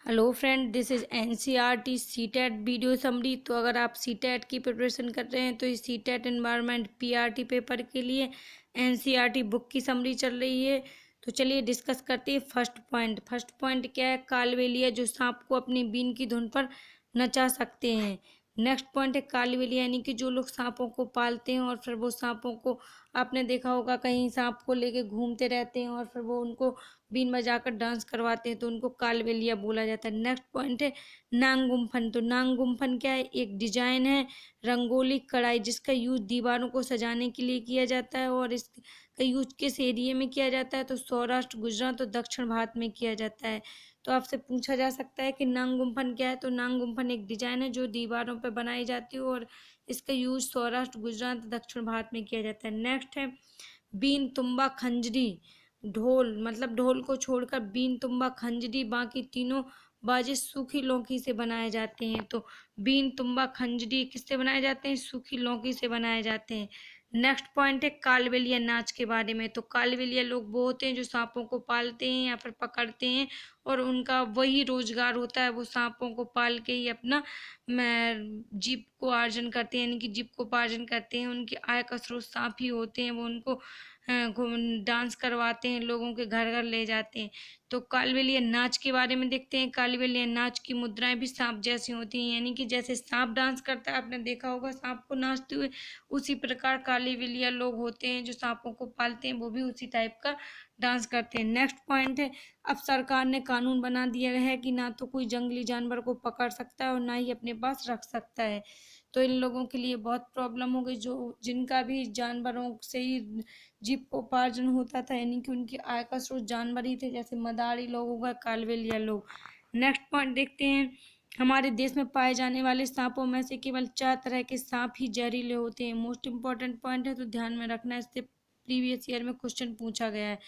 Hello friend, this is NCERT CTET video summary. तो अगर आप सीटेट की प्रिपरेशन कर रहे हैं तो इस सीटेट एनवायरनमेंट पीआरटी पेपर के लिए एनसीईआरटी बुक की समरी चल रही है। तो चलिए डिस्कस करते हैं। फर्स्ट पॉइंट क्या है? कालबेलिया जो सांप को अपनी बीन की धुन पर नचा सकते हैं। नेक्स्ट पॉइंट है कालबेलिया यानी कि जो लोग सांपों को पालते हैं और फिर वो सांपों को, आपने देखा होगा कहीं सांप को लेके घूमते रहते हैं और फिर वो उनको बीन बजाकर डांस करवाते हैं तो उनको कालबेलिया बोला जाता है। नेक्स्ट पॉइंट है नांगुम्फन। तो नांगुम्फन क्या है? एक डिजाइन है रंगोली कढ़ाई जिसका यूज दीवारों को सजाने के लिए किया जाता है और इसका यूज किस एरिया में किया जाता है? तो सौराष्ट्र, गुजरात और दक्षिण भारत में किया जाता है। तो आपसे पूछा जा सकता है कि नांगुम्फन क्या है? तो नांगुम्फन एक डिजाइन है जो दीवारों पर बनाई जाती है और इसका यूज सौराष्ट्र, गुजरात, दक्षिण भारत में किया जाता है। नेक्स्ट है बीन, तुम्बा, खंजरी। ढोल मतलब ढोल को छोड़कर बीन, तुम्बा, खंजरी बाकी तीनों बाजे सूखी लौकी से बनाए जाते हैं। तो बीन, तुम्बा, खंजरी किससे बनाए जाते हैं? सूखी लौकी से बनाए जाते हैं। नेक्स्ट पॉइंट है कालबेलिया नाच के बारे में। तो कालबेलिया लोग वो होते हैं जो सांपों को पालते हैं या फिर पकड़ते हैं और उनका वही रोजगार होता है, वो सांपों को पाल के ही अपना जीप को अर्जन करते हैं, यानी कि जीप को उपार्जन करते हैं। उनकी आय का स्रोत सांप ही होते हैं। वो उनको डांस करवाते हैं, लोगों के घर घर ले जाते हैं। तो कालबेलिया नाच के बारे में देखते हैं। कालबेलिया नाच की मुद्राएं भी सांप जैसी होती हैं, यानी कि जैसे सांप डांस करता है, आपने देखा होगा सांप को नाचते हुए, उसी प्रकार कालबेलिया लोग होते हैं जो सांपों को पालते हैं, वो भी उसी टाइप का डांस करते हैं। नेक्स्ट पॉइंट है अब सरकार ने कानून बना दिया है कि ना तो कोई जंगली जानवर को पकड़ सकता है और ना ही अपने पास रख सकता है। तो इन लोगों के लिए बहुत प्रॉब्लम हो गई, जो जिनका भी जानवरों से ही जीविकोपार्जन होता था, यानी कि उनकी आय का स्रोत जानवर ही थे, जैसे मदारी लोग हो गए, कालबेलिया लोग। नेक्स्ट पॉइंट देखते हैं। हमारे देश में पाए जाने वाले सांपों में से केवल 4 तरह के सांप ही जहरीले होते हैं। मोस्ट इंपॉर्टेंट पॉइंट है, तो ध्यान में रखना, इससे प्रीवियस ईयर में क्वेश्चन पूछा गया है।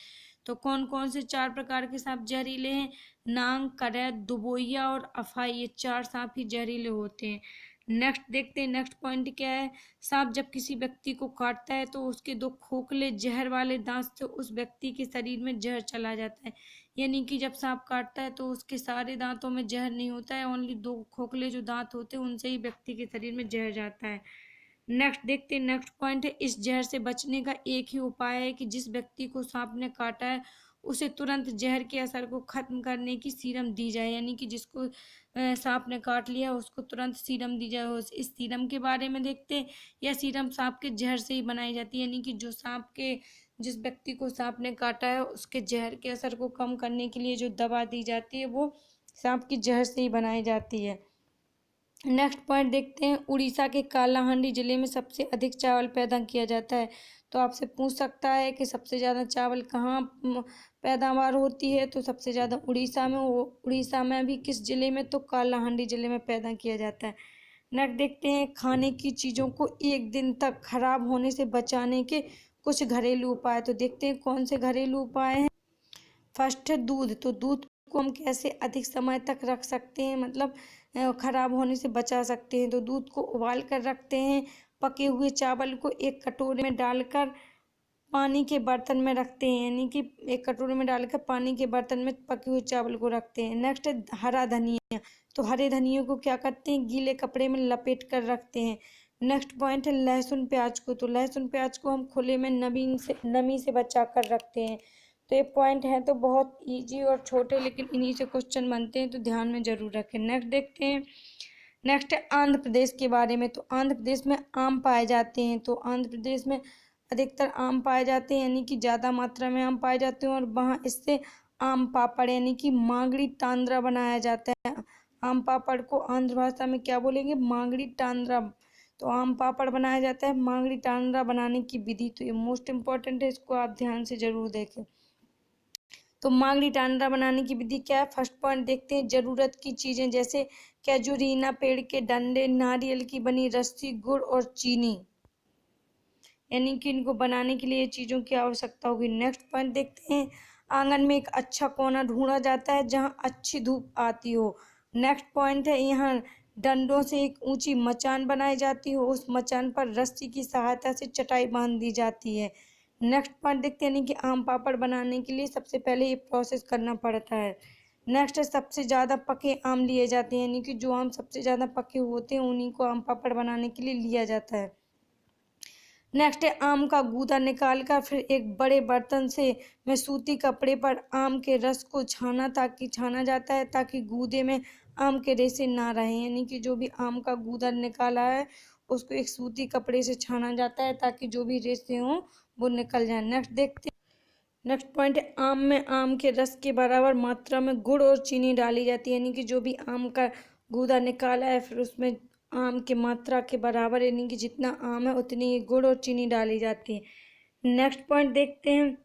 तो कौन कौन से 4 प्रकार के सांप जहरीले हैं? नांग, करैत, दुबोइया और अफाई, ये 4 सांप ही जहरीले होते हैं। नेक्स्ट देखते हैं। नेक्स्ट पॉइंट क्या है? सांप जब किसी व्यक्ति को काटता है तो उसके 2 खोखले जहर वाले दांत से उस व्यक्ति के शरीर में जहर चला जाता है। यानी कि जब सांप काटता है तो उसके सारे दांतों में जहर नहीं होता है, ओनली 2 खोखले जो दांत होते हैं उनसे ही व्यक्ति के शरीर में जहर जाता है। नेक्स्ट देखते हैं। नेक्स्ट पॉइंट है इस जहर से बचने का एक ही उपाय है कि जिस व्यक्ति को सांप ने काटा है उसे तुरंत जहर के असर को खत्म करने की सीरम दी जाए, यानी कि जिसको सांप ने काट लिया उसको तुरंत सीरम दी जाए। इस सीरम के बारे में देखते हैं। यह सीरम सांप के जहर से ही बनाई जाती है, यानी कि जो सांप के, जिस व्यक्ति को सांप ने काटा है उसके जहर के असर को कम करने के लिए जो दवा दी जाती है वो सांप की जहर से ही बनाई जाती है। नेक्स्ट पॉइंट देखते हैं। उड़ीसा के कालाहांडी जिले में सबसे अधिक चावल पैदा किया जाता है। तो आपसे पूछ सकता है कि सबसे ज़्यादा चावल कहाँ पैदावार होती है? तो सबसे ज़्यादा उड़ीसा में। वो उड़ीसा में भी किस जिले में? तो कालाहांडी जिले में पैदा किया जाता है। नेक्स्ट देखते हैं। खाने की चीज़ों को 1 दिन तक खराब होने से बचाने के कुछ घरेलू उपाय। तो देखते हैं कौन से घरेलू उपाय हैं। फर्स्ट है दूध। तो दूध को हम कैसे अधिक समय तक रख सकते हैं, मतलब खराब होने से बचा सकते हैं? तो दूध को उबाल कर रखते हैं। पके हुए चावल को एक कटोरे में डालकर पानी के बर्तन में रखते हैं, यानी कि एक कटोरे में डालकर पानी के बर्तन में पके हुए चावल को रखते हैं। नेक्स्ट है हरा धनिया। तो हरे धनिया को क्या करते हैं? गीले कपड़े में लपेट कर रखते हैं। नेक्स्ट पॉइंट है लहसुन प्याज को। तो लहसुन प्याज को हम खुले में नमी से बचा कर रखते हैं। तो ये पॉइंट हैं तो बहुत इजी और छोटे, लेकिन इन्हीं से क्वेश्चन बनते हैं, तो ध्यान में जरूर रखें। नेक्स्ट देखते हैं। नेक्स्ट है आंध्र प्रदेश के बारे में। तो आंध्र प्रदेश में आम पाए जाते हैं। तो आंध्र प्रदेश में अधिकतर आम पाए जाते हैं, यानी कि ज़्यादा मात्रा में आम पाए जाते हैं और वहाँ इससे आम पापड़ यानी कि मांगड़ी टांद्रा बनाया जाता है। आम पापड़ को आंध्र भाषा में क्या बोलेंगे? मांगड़ी टांद्रा। तो आम पापड़ बनाया जाता है। मांगड़ी टांद्रा बनाने की विधि, तो ये मोस्ट इम्पॉर्टेंट है, इसको आप ध्यान से जरूर देखें। तो मांगड़ी टांड्रा बनाने की विधि क्या है? फर्स्ट पॉइंट देखते हैं। जरूरत की चीजें जैसे कैजुरीना पेड़ के डंडे, नारियल की बनी रस्सी, गुड़ और चीनी, यानी कि इनको बनाने के लिए चीज़ों की आवश्यकता होगी। नेक्स्ट पॉइंट देखते हैं। आंगन में एक अच्छा कोना ढूंढा जाता है जहां अच्छी धूप आती हो। नेक्स्ट पॉइंट है यहाँ डंडों से एक ऊंची मचान बनाई जाती हो, उस मचान पर रस्सी की सहायता से चटाई बांध दी जाती है। नेक्स्ट पॉइंट देखते हैं कि आम पापड़ बनाने के लिए सबसे पहले ये प्रोसेस करना पड़ता है। नेक्स्ट है सबसे ज़्यादा पके आम लिए जाते हैं, यानी कि जो आम सबसे ज़्यादा पके होते हैं उन्हीं को आम पापड़ बनाने के लिए लिया जाता है। नेक्स्ट है आम का गूदा निकाल कर फिर एक बड़े बर्तन से में सूती कपड़े पर आम के रस को छाना जाता है ताकि गूदे में आम के रेशे ना रहें, यानी कि जो भी आम का गूदा निकाला है उसको एक सूती कपड़े से छाना जाता है ताकि जो भी रेशे हों वो निकल जाए। नेक्स्ट देखते हैं, नेक्स्ट पॉइंट है आम में आम के रस के बराबर मात्रा में गुड़ और चीनी डाली जाती है, यानी कि जो भी आम का गूदा निकाला है फिर उसमें आम की मात्रा के बराबर यानी कि जितना आम है उतनी ही गुड़ और चीनी डाली जाती है। नेक्स्ट पॉइंट देखते हैं,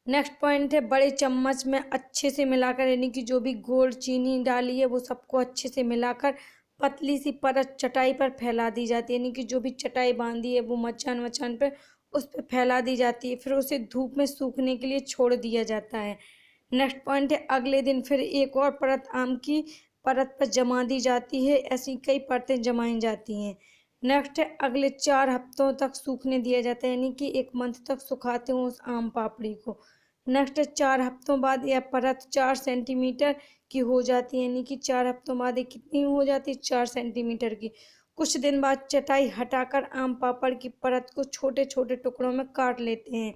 नेक्स्ट पॉइंट है बड़े चम्मच में अच्छे से मिलाकर, यानी कि जो भी गुड़ चीनी डाली है वो सबको अच्छे से मिलाकर पतली सी परत चटाई पर फैला दी जाती है, यानी कि जो भी चटाई बांधी है वो मचान वचान पर उस पर फैला दी जाती है, फिर उसे धूप में सूखने के लिए छोड़ दिया जाता है। नेक्स्ट पॉइंट है अगले दिन फिर एक और परत आम की परत पर जमा दी जाती है, ऐसी कई परतें जमाई जाती हैं। नेक्स्ट है अगले 4 हफ्तों तक सूखने दिया जाता है, यानी कि 1 मंथ तक सुखाते हैं उस आम पापड़ी को। नेक्स्ट 4 हफ्तों बाद यह परत 4 सेंटीमीटर की हो जाती है, यानी कि 4 हफ्तों बाद ये कितनी हो जाती है 4 सेंटीमीटर की। कुछ दिन बाद चटाई हटाकर आम पापड़ की परत को छोटे छोटे टुकड़ों में काट लेते हैं।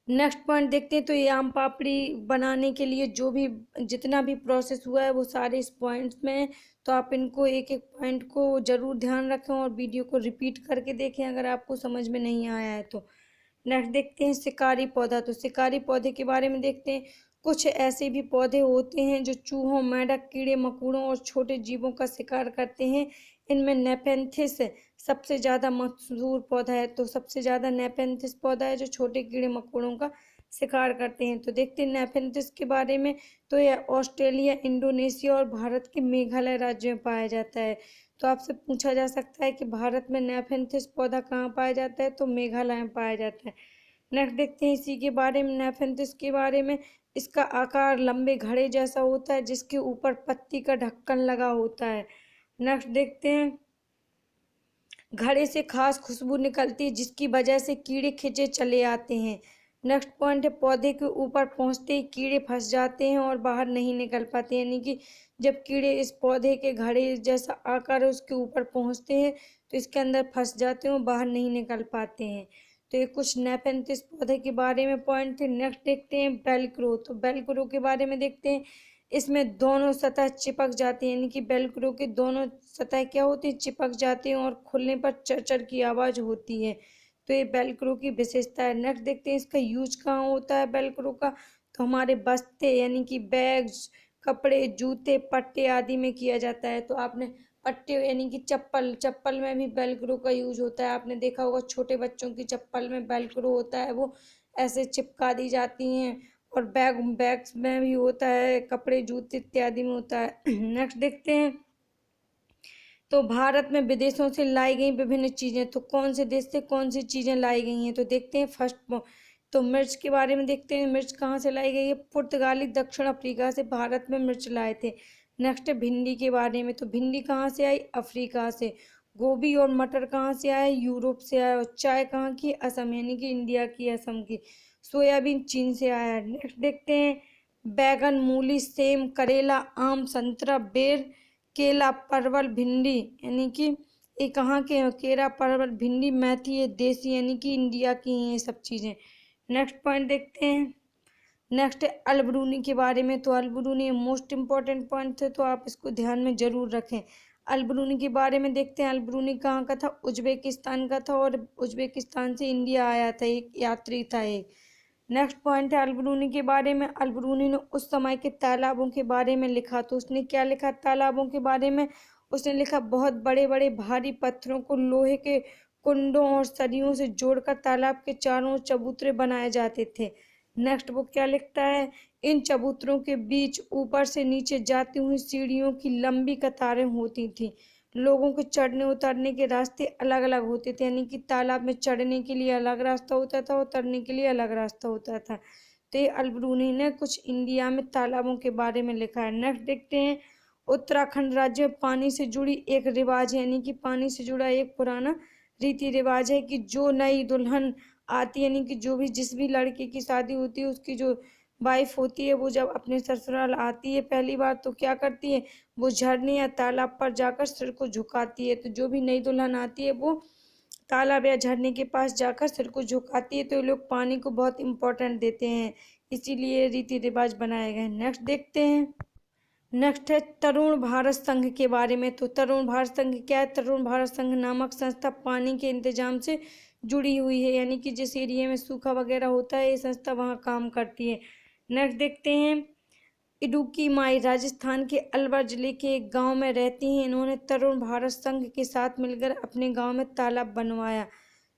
नेक्स्ट पॉइंट देखते हैं, तो ये आम पापड़ी बनाने के लिए जो भी जितना भी प्रोसेस हुआ है वो सारे इस पॉइंट्स में है, तो आप इनको एक एक पॉइंट को ज़रूर ध्यान रखें और वीडियो को रिपीट करके देखें अगर आपको समझ में नहीं आया है तो। नेक्स्ट देखते हैं शिकारी पौधा, तो शिकारी पौधे के बारे में देखते हैं। कुछ ऐसे भी पौधे होते हैं जो चूहों मेंढक कीड़े मकोड़ों और छोटे जीवों का शिकार करते हैं। इनमें नेपेंथिस सबसे ज़्यादा मशहूर पौधा है, तो सबसे ज़्यादा नेपेंथिस पौधा है जो छोटे कीड़े मकोड़ों का शिकार करते हैं। तो देखते हैं नेपेंथिस के बारे में, तो यह ऑस्ट्रेलिया इंडोनेशिया और भारत के मेघालय राज्य में पाया जाता है। तो आपसे पूछा जा सकता है कि भारत में नेपेंथिस पौधा कहाँ पाया जाता है, तो मेघालय में पाया जाता है। नेक्स्ट देखते हैं इसी के बारे में, नेपेंथिस के बारे में। इसका आकार लंबे घड़े जैसा होता है जिसके ऊपर पत्ती का ढक्कन लगा होता है। नेक्स्ट देखते हैं, घड़े से खास खुशबू निकलती है जिसकी वजह से कीड़े खींचे चले आते हैं। नेक्स्ट पॉइंट है पौधे के ऊपर पहुंचते ही कीड़े फंस जाते हैं और बाहर नहीं निकल पाते, यानी कि जब कीड़े इस पौधे के घड़े जैसा आकार है उसके ऊपर पहुंचते हैं तो इसके अंदर फंस जाते हैं और बाहर नहीं निकल पाते हैं। तो ये कुछ नेपेंथिस पौधे के बारे में पॉइंट थे। नेक्स्ट देखते हैं वेलक्रो, तो वेलक्रो के बारे में देखते हैं। इसमें दोनों सतह चिपक जाती हैं, यानी कि वेलक्रो के दोनों सतह क्या होती है चिपक जाती हैं और खुलने पर चरचर की आवाज़ होती है। तो ये वेलक्रो की विशेषता है। नेक्स्ट देखते हैं इसका यूज कहाँ होता है वेलक्रो का, तो हमारे बस्ते यानी कि बैग्स कपड़े जूते पट्टे आदि में किया जाता है। तो आपने पट्टे यानी कि चप्पल में भी वेलक्रो का यूज होता है, आपने देखा होगा छोटे बच्चों की चप्पल में वेलक्रो होता है वो ऐसे चिपका दी जाती हैं, और बैग्स में भी होता है, कपड़े जूते इत्यादि में होता है। नेक्स्ट देखते हैं, तो भारत में विदेशों से लाई गई विभिन्न चीज़ें, तो कौन से देश से कौन सी चीज़ें लाई गई हैं, तो देखते हैं फर्स्ट तो मिर्च के बारे में देखते हैं। मिर्च कहाँ से लाई गई है, पुर्तगाली दक्षिण अफ्रीका से भारत में मिर्च लाए थे। नेक्स्ट भिंडी के बारे में, तो भिंडी कहाँ से आई, अफ्रीका से। गोभी और मटर कहाँ से आए, यूरोप से आए। और चाय कहाँ की, असम यानी कि इंडिया की असम की। सोयाबीन चीन से आया है। नेक्स्ट देखते हैं, बैगन मूली सेम करेला आम संतरा बेर केला परवल भिंडी यानी कि ये कहाँ के हैं, केला परवल भिंडी मेथी ये देसी यानी कि इंडिया की हैं ये सब चीज़ें। नेक्स्ट पॉइंट देखते हैं, नेक्स्ट अलबरूनी के बारे में, तो अलबरूनी मोस्ट इम्पॉर्टेंट पॉइंट थे तो आप इसको ध्यान में ज़रूर रखें। अलबरूनी के बारे में देखते हैं, अलबरूनी कहाँ का था, उज्बेकिस्तान का था और उज्बेकिस्तान से इंडिया आया था, एक यात्री था एक। नेक्स्ट पॉइंट है अलबरूनी के बारे में, अलबरूनी ने उस समय के तालाबों के बारे में लिखा, तो उसने क्या लिखा तालाबों के बारे में, उसने लिखा बहुत बड़े बड़े भारी पत्थरों को लोहे के कुंडों और सरियों से जोड़कर तालाब के चारों ओर चबूतरे बनाए जाते थे। नेक्स्ट वो क्या लिखता है, इन चबूतरों के बीच ऊपर से नीचे जाती हुई सीढ़ियों की लंबी कतारें होती थी। लोगों के चढ़ने उतरने के रास्ते अलग अलग होते थे, यानी कि तालाब में चढ़ने के लिए अलग रास्ता होता था, उतरने के लिए अलग रास्ता होता था। तो ये अलबरूनी ने कुछ इंडिया में तालाबों के बारे में लिखा है। नेक्स्ट देखते हैं, उत्तराखंड राज्य में पानी से जुड़ी एक रिवाज है, यानी कि पानी से जुड़ा एक पुराना रीति रिवाज है कि जो नई दुल्हन आती है, यानी कि जो भी जिस भी लड़के की शादी होती है उसकी जो वाइफ होती है वो जब अपने ससुराल आती है पहली बार तो क्या करती है, वो झरने या तालाब पर जाकर सिर को झुकाती है। तो जो भी नई दुल्हन आती है वो तालाब या झरने के पास जाकर सिर को झुकाती है। तो ये लोग पानी को बहुत इम्पोर्टेंट देते हैं, इसीलिए रीति रिवाज बनाए गए। नेक्स्ट देखते हैं। नेक्स्ट है तरुण भारत संघ के बारे में। तो तरुण भारत संघ क्या है? तरुण भारत संघ नामक संस्था पानी के इंतजाम से जुड़ी हुई है, यानी कि जिस एरिया में सूखा वगैरह होता है ये संस्था वहाँ काम करती है। नेक्स्ट देखते हैं। इडुक्की माई राजस्थान के अलवर जिले के एक गांव में रहती हैं। इन्होंने तरुण भारत संघ के साथ मिलकर अपने गांव में तालाब बनवाया।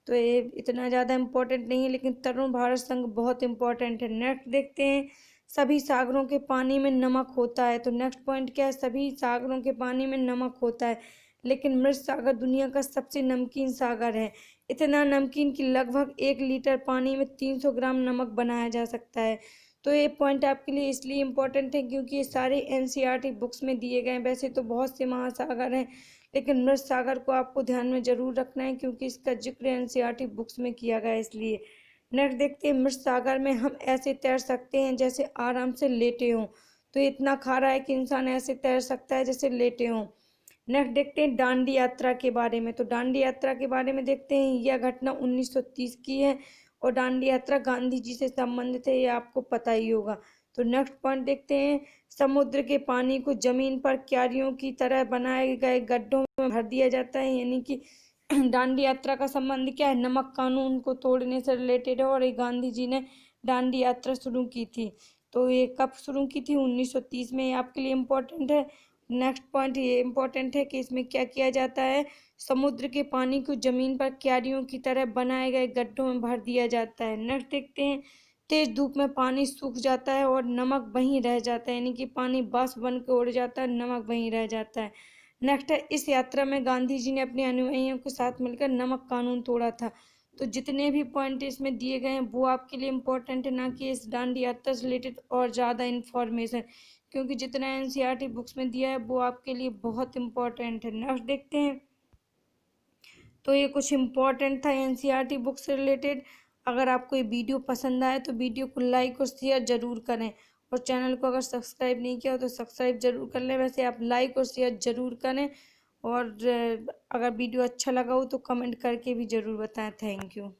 तो ये इतना ज़्यादा इम्पोर्टेंट नहीं है, लेकिन तरुण भारत संघ बहुत इम्पोर्टेंट है। नेक्स्ट देखते हैं। सभी सागरों के पानी में नमक होता है। तो नेक्स्ट पॉइंट क्या है? सभी सागरों के पानी में नमक होता है, लेकिन मृत सागर दुनिया का सबसे नमकीन सागर है। इतना नमकीन कि लगभग 1 लीटर पानी में 300 ग्राम नमक बनाया जा सकता है। तो ये पॉइंट आपके लिए इसलिए इम्पोर्टेंट है क्योंकि ये सारे एनसीईआरटी बुक्स में दिए गए हैं। वैसे तो बहुत से महासागर हैं, लेकिन मृत सागर को आपको ध्यान में जरूर रखना है क्योंकि इसका जिक्र एनसीईआरटी बुक्स में किया गया है, इसलिए। नेक्स्ट देखते हैं। मृत सागर में हम ऐसे तैर सकते हैं जैसे आराम से लेटे हों। तो ये इतना खारा है कि इंसान ऐसे तैर सकता है जैसे लेटे हों। नेक्स्ट देखते हैं दांडी यात्रा के बारे में। तो दांडी यात्रा के बारे में देखते हैं। यह घटना 1930 की है और दांडी यात्रा गांधी जी से संबंधित है, ये आपको पता ही होगा। तो नेक्स्ट पॉइंट देखते हैं। समुद्र के पानी को जमीन पर क्यारियों की तरह बनाए गए गड्ढों में भर दिया जाता है, यानी कि दांडी यात्रा का संबंध क्या है? नमक कानून को तोड़ने से रिलेटेड है और ये गांधी जी ने दांडी यात्रा शुरू की थी। तो ये कब शुरू की थी? 1930 में। ये आपके लिए इम्पोर्टेंट है। नेक्स्ट पॉइंट ये इम्पोर्टेंट है कि इसमें क्या किया जाता है? समुद्र के पानी को जमीन पर क्यारियों की तरह बनाए गए गड्ढों में भर दिया जाता है। नेक्स्ट देखते हैं। तेज धूप में पानी सूख जाता है और नमक वहीं रह जाता है, यानी कि पानी वाष्प बन के उड़ जाता है, नमक वहीं रह जाता है। नेक्स्ट है। इस यात्रा में गांधी जी ने अपने अनुयायियों के साथ मिलकर नमक कानून तोड़ा था। तो जितने भी पॉइंट इसमें दिए गए हैं वो आपके लिए इम्पोर्टेंट है, ना कि इस दांडी यात्रा से रिलेटेड और ज़्यादा इन्फॉर्मेशन, क्योंकि जितना एनसीईआरटी बुक्स में दिया है वो आपके लिए बहुत इम्पोर्टेंट है। नेक्स्ट देखते हैं। तो ये कुछ इम्पोर्टेंट था एनसीईआरटी बुक से रिलेटेड। अगर आपको ये वीडियो पसंद आए तो वीडियो को लाइक और शेयर ज़रूर करें, और चैनल को अगर सब्सक्राइब नहीं किया हो तो सब्सक्राइब जरूर कर लें। वैसे आप लाइक और शेयर ज़रूर करें, और अगर वीडियो अच्छा लगा हो तो कमेंट करके भी ज़रूर बताएं। Thank you.